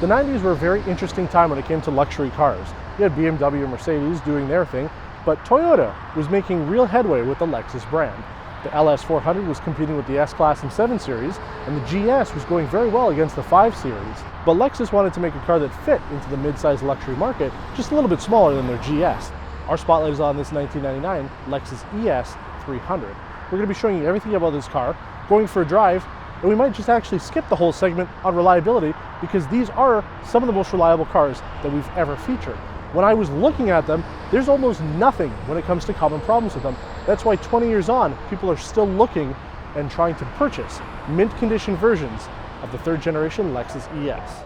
The 90s were a very interesting time when it came to luxury cars. You had BMW and Mercedes doing their thing, but Toyota was making real headway with the Lexus brand. The LS400 was competing with the S-Class and 7 Series, and the GS was going very well against the 5 Series. But Lexus wanted to make a car that fit into the mid-size luxury market, just a little bit smaller than their GS. Our spotlight is on this 1999 Lexus ES 300. We're going to be showing you everything about this car, going for a drive, and we might just actually skip the whole segment on reliability because these are some of the most reliable cars that we've ever featured. When I was looking at them, there's almost nothing when it comes to common problems with them. That's why 20 years on, people are still looking and trying to purchase mint condition versions of the third generation Lexus ES.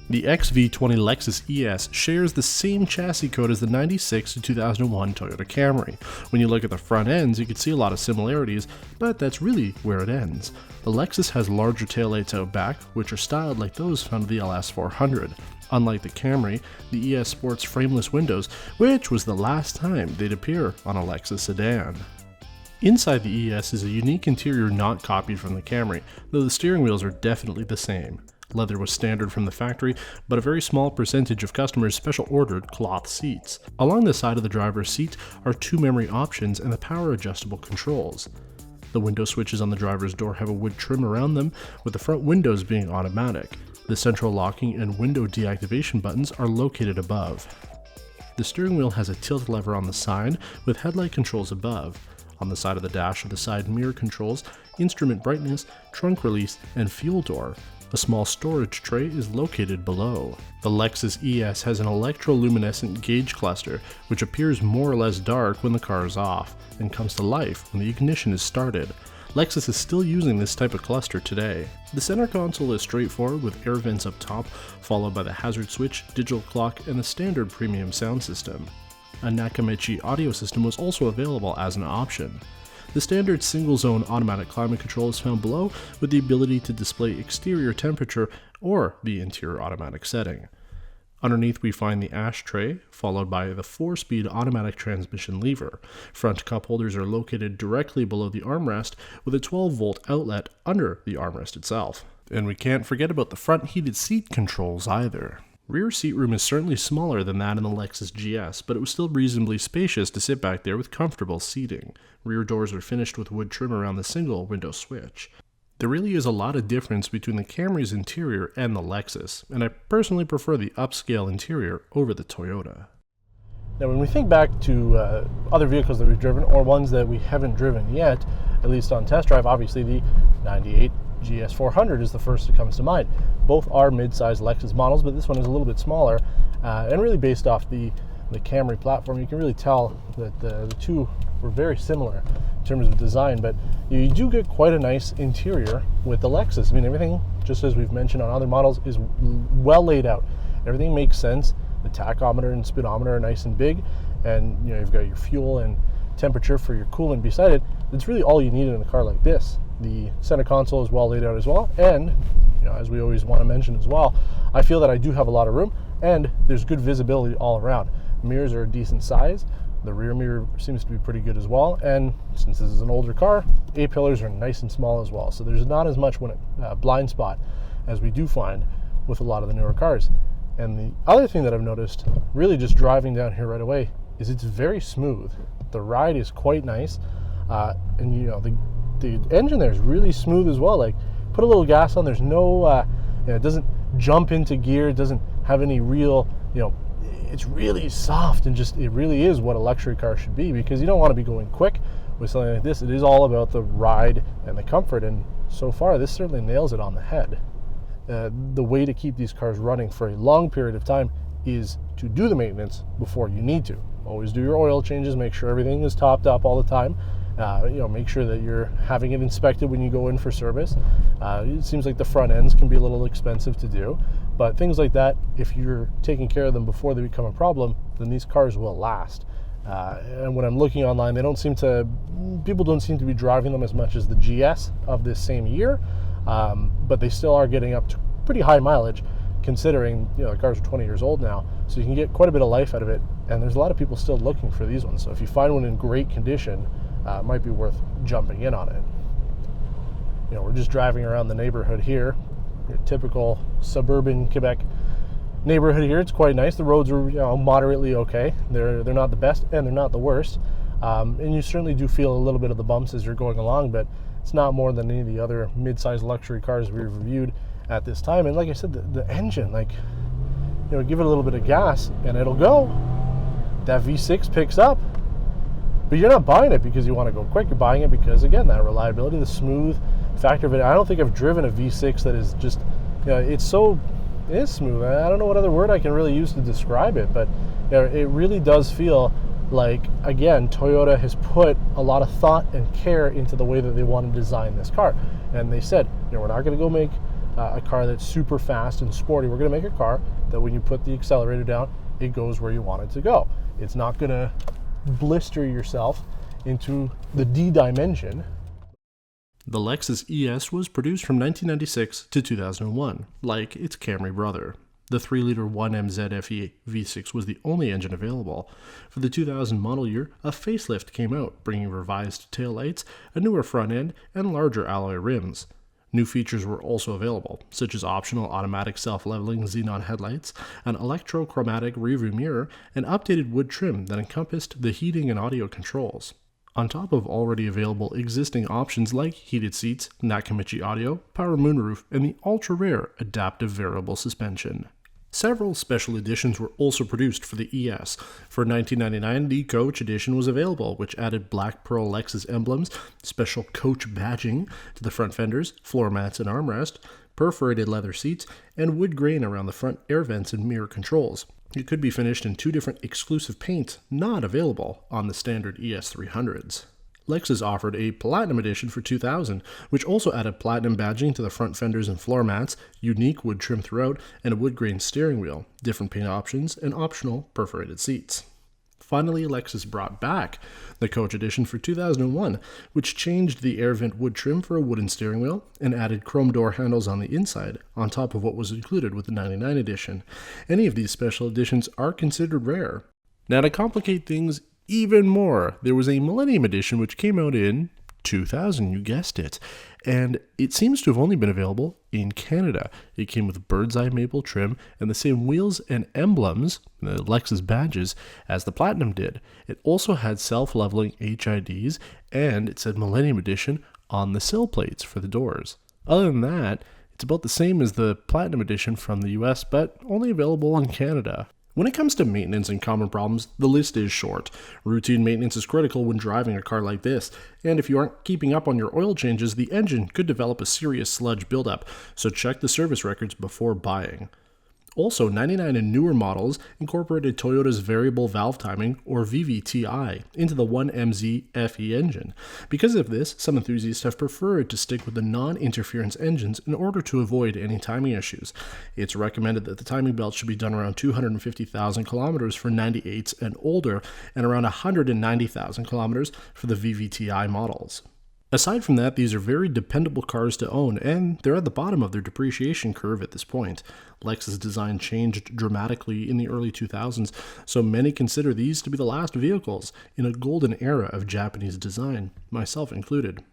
The XV20 Lexus ES shares the same chassis code as the 96 to 2001 Toyota Camry. When you look at the front ends, you can see a lot of similarities, but that's really where it ends. The Lexus has larger taillights out back, which are styled like those found in the LS400. Unlike the Camry, the ES sports frameless windows, which was the last time they'd appear on a Lexus sedan. Inside the ES is a unique interior not copied from the Camry, though the steering wheels are definitely the same. Leather was standard from the factory, but a very small percentage of customers special ordered cloth seats. Along the side of the driver's seat are 2 memory options and the power adjustable controls. The window switches on the driver's door have a wood trim around them, with the front windows being automatic. The central locking and window deactivation buttons are located above. The steering wheel has a tilt lever on the side, with headlight controls above. On the side of the dash are the side mirror controls, instrument brightness, trunk release, and fuel door. A small storage tray is located below. The Lexus ES has an electroluminescent gauge cluster, which appears more or less dark when the car is off, and comes to life when the ignition is started. Lexus is still using this type of cluster today. The center console is straightforward with air vents up top, followed by the hazard switch, digital clock, and the standard premium sound system. A Nakamichi audio system was also available as an option. The standard single-zone automatic climate control is found below, with the ability to display exterior temperature or the interior automatic setting. Underneath we find the ashtray, followed by the 4-speed automatic transmission lever. Front cup holders are located directly below the armrest, with a 12-volt outlet under the armrest itself. And we can't forget about the front heated seat controls either. Rear seat room is certainly smaller than that in the Lexus GS, but it was still reasonably spacious to sit back there with comfortable seating. Rear doors are finished with wood trim around the single window switch. There really is a lot of difference between the Camry's interior and the Lexus, and I personally prefer the upscale interior over the Toyota. Now when we think back to other vehicles that we've driven, or ones that we haven't driven yet, at least on test drive, obviously the 98 GS400 is the first that comes to mind. Both are mid-sized Lexus models, but this one is a little bit smaller, and really based off the Camry platform. You can really tell that the two were very similar in terms of design, but you do get quite a nice interior with the Lexus. I mean, everything, just as we've mentioned on other models, is well laid out. Everything makes sense. The tachometer and speedometer are nice and big, and you've got your fuel and temperature for your coolant beside it. That's really all you need in a car like this. The center console is well laid out as well, and as we always want to mention as well, I feel that I do have a lot of room, and there's good visibility all around. Mirrors are a decent size. The rear mirror seems to be pretty good as well, and since this is an older car, A-pillars are nice and small as well, so there's not as much blind spot as we do find with a lot of the newer cars. And the other thing that I've noticed, really just driving down here right away, is it's very smooth. The ride is quite nice, and the engine there is really smooth as well. Like, put a little gas on, there's no, it doesn't jump into gear, it doesn't have any real, it's really soft, and just, it really is what a luxury car should be, because you don't want to be going quick with something like this. It is all about the ride and the comfort, and so far this certainly nails it on the head. The way to keep these cars running for a long period of time is to do the maintenance before you need to. Always do your oil changes, make sure everything is topped up all the time. Make sure that you're having it inspected when you go in for service. It seems like the front ends can be a little expensive to do, but things like that, if you're taking care of them before they become a problem, then these cars will last. And when I'm looking online, people don't seem to be driving them as much as the GS of this same year. but they still are getting up to pretty high mileage, considering the cars are 20 years old now, so you can get quite a bit of life out of it. And there's a lot of people still looking for these ones. So if you find one in great condition, it might be worth jumping in on it. We're just driving around the neighborhood here, your typical suburban Quebec neighborhood here. It's quite nice. The roads are moderately okay. They're not the best and they're not the worst. And you certainly do feel a little bit of the bumps as you're going along, but it's not more than any of the other mid-sized luxury cars we've reviewed at this time. And like I said, the engine, give it a little bit of gas and it'll go. That V6 picks up, but you're not buying it because you want to go quick. You're buying it because, again, that reliability, the smooth factor of it. I don't think I've driven a V6 that is just, it is smooth. I don't know what other word I can really use to describe it, but it really does feel like, again, Toyota has put a lot of thought and care into the way that they want to design this car. And they said, we're not going to go make a car that's super fast and sporty. We're going to make a car that when you put the accelerator down, it goes where you want it to go. It's not going to blister yourself into the D dimension. The Lexus ES was produced from 1996 to 2001, like its Camry brother. The 3-liter 1MZ FE V6 was the only engine available. For the 2000 model year, a facelift came out, bringing revised taillights, a newer front end, and larger alloy rims. New features were also available, such as optional automatic self-leveling xenon headlights, an electrochromatic rearview mirror, and updated wood trim that encompassed the heating and audio controls. On top of already available existing options like heated seats, Nakamichi audio, power moonroof, and the ultra-rare adaptive variable suspension. Several special editions were also produced for the ES. For $19.99, the Coach Edition was available, which added black pearl Lexus emblems, special Coach badging to the front fenders, floor mats and armrest, perforated leather seats, and wood grain around the front air vents and mirror controls. It could be finished in 2 different exclusive paints not available on the standard ES300s. Lexus offered a Platinum Edition for 2000, which also added platinum badging to the front fenders and floor mats, unique wood trim throughout, and a wood grain steering wheel, different paint options, and optional perforated seats. Finally, Lexus brought back the Coach Edition for 2001, which changed the air vent wood trim for a wooden steering wheel and added chrome door handles on the inside, on top of what was included with the 99 edition. Any of these special editions are considered rare. Now, to complicate things even more, there was a Millennium Edition which came out in 2000, you guessed it, and it seems to have only been available in Canada. It came with bird's eye maple trim and the same wheels and emblems, the Lexus badges, as the Platinum did. It also had self-leveling HIDs, and it said Millennium Edition on the sill plates for the doors. Other than that, it's about the same as the Platinum Edition from the US, but only available in Canada. When it comes to maintenance and common problems, the list is short. Routine maintenance is critical when driving a car like this, and if you aren't keeping up on your oil changes, the engine could develop a serious sludge buildup, so check the service records before buying. Also, 99 and newer models incorporated Toyota's variable valve timing, or VVTi, into the 1MZ FE engine. Because of this, some enthusiasts have preferred to stick with the non-interference engines in order to avoid any timing issues. It's recommended that the timing belt should be done around 250,000 kilometers for 98s and older, and around 190,000 kilometers for the VVTi models. Aside from that, these are very dependable cars to own, and they're at the bottom of their depreciation curve at this point. Lexus design changed dramatically in the early 2000s, so many consider these to be the last vehicles in a golden era of Japanese design, myself included.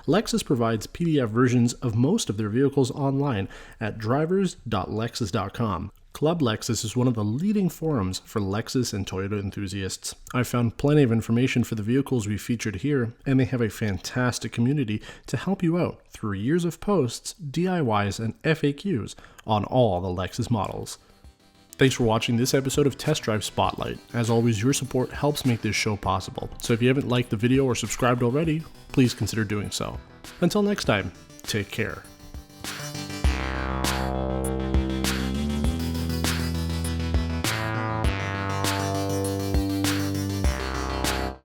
Lexus provides PDF versions of most of their vehicles online at drivers.lexus.com. Club Lexus is one of the leading forums for Lexus and Toyota enthusiasts. I've found plenty of information for the vehicles we featured here, and they have a fantastic community to help you out through years of posts, DIYs, and FAQs on all the Lexus models. Thanks for watching this episode of Test Drive Spotlight. As always, your support helps make this show possible, so if you haven't liked the video or subscribed already, please consider doing so. Until next time, take care.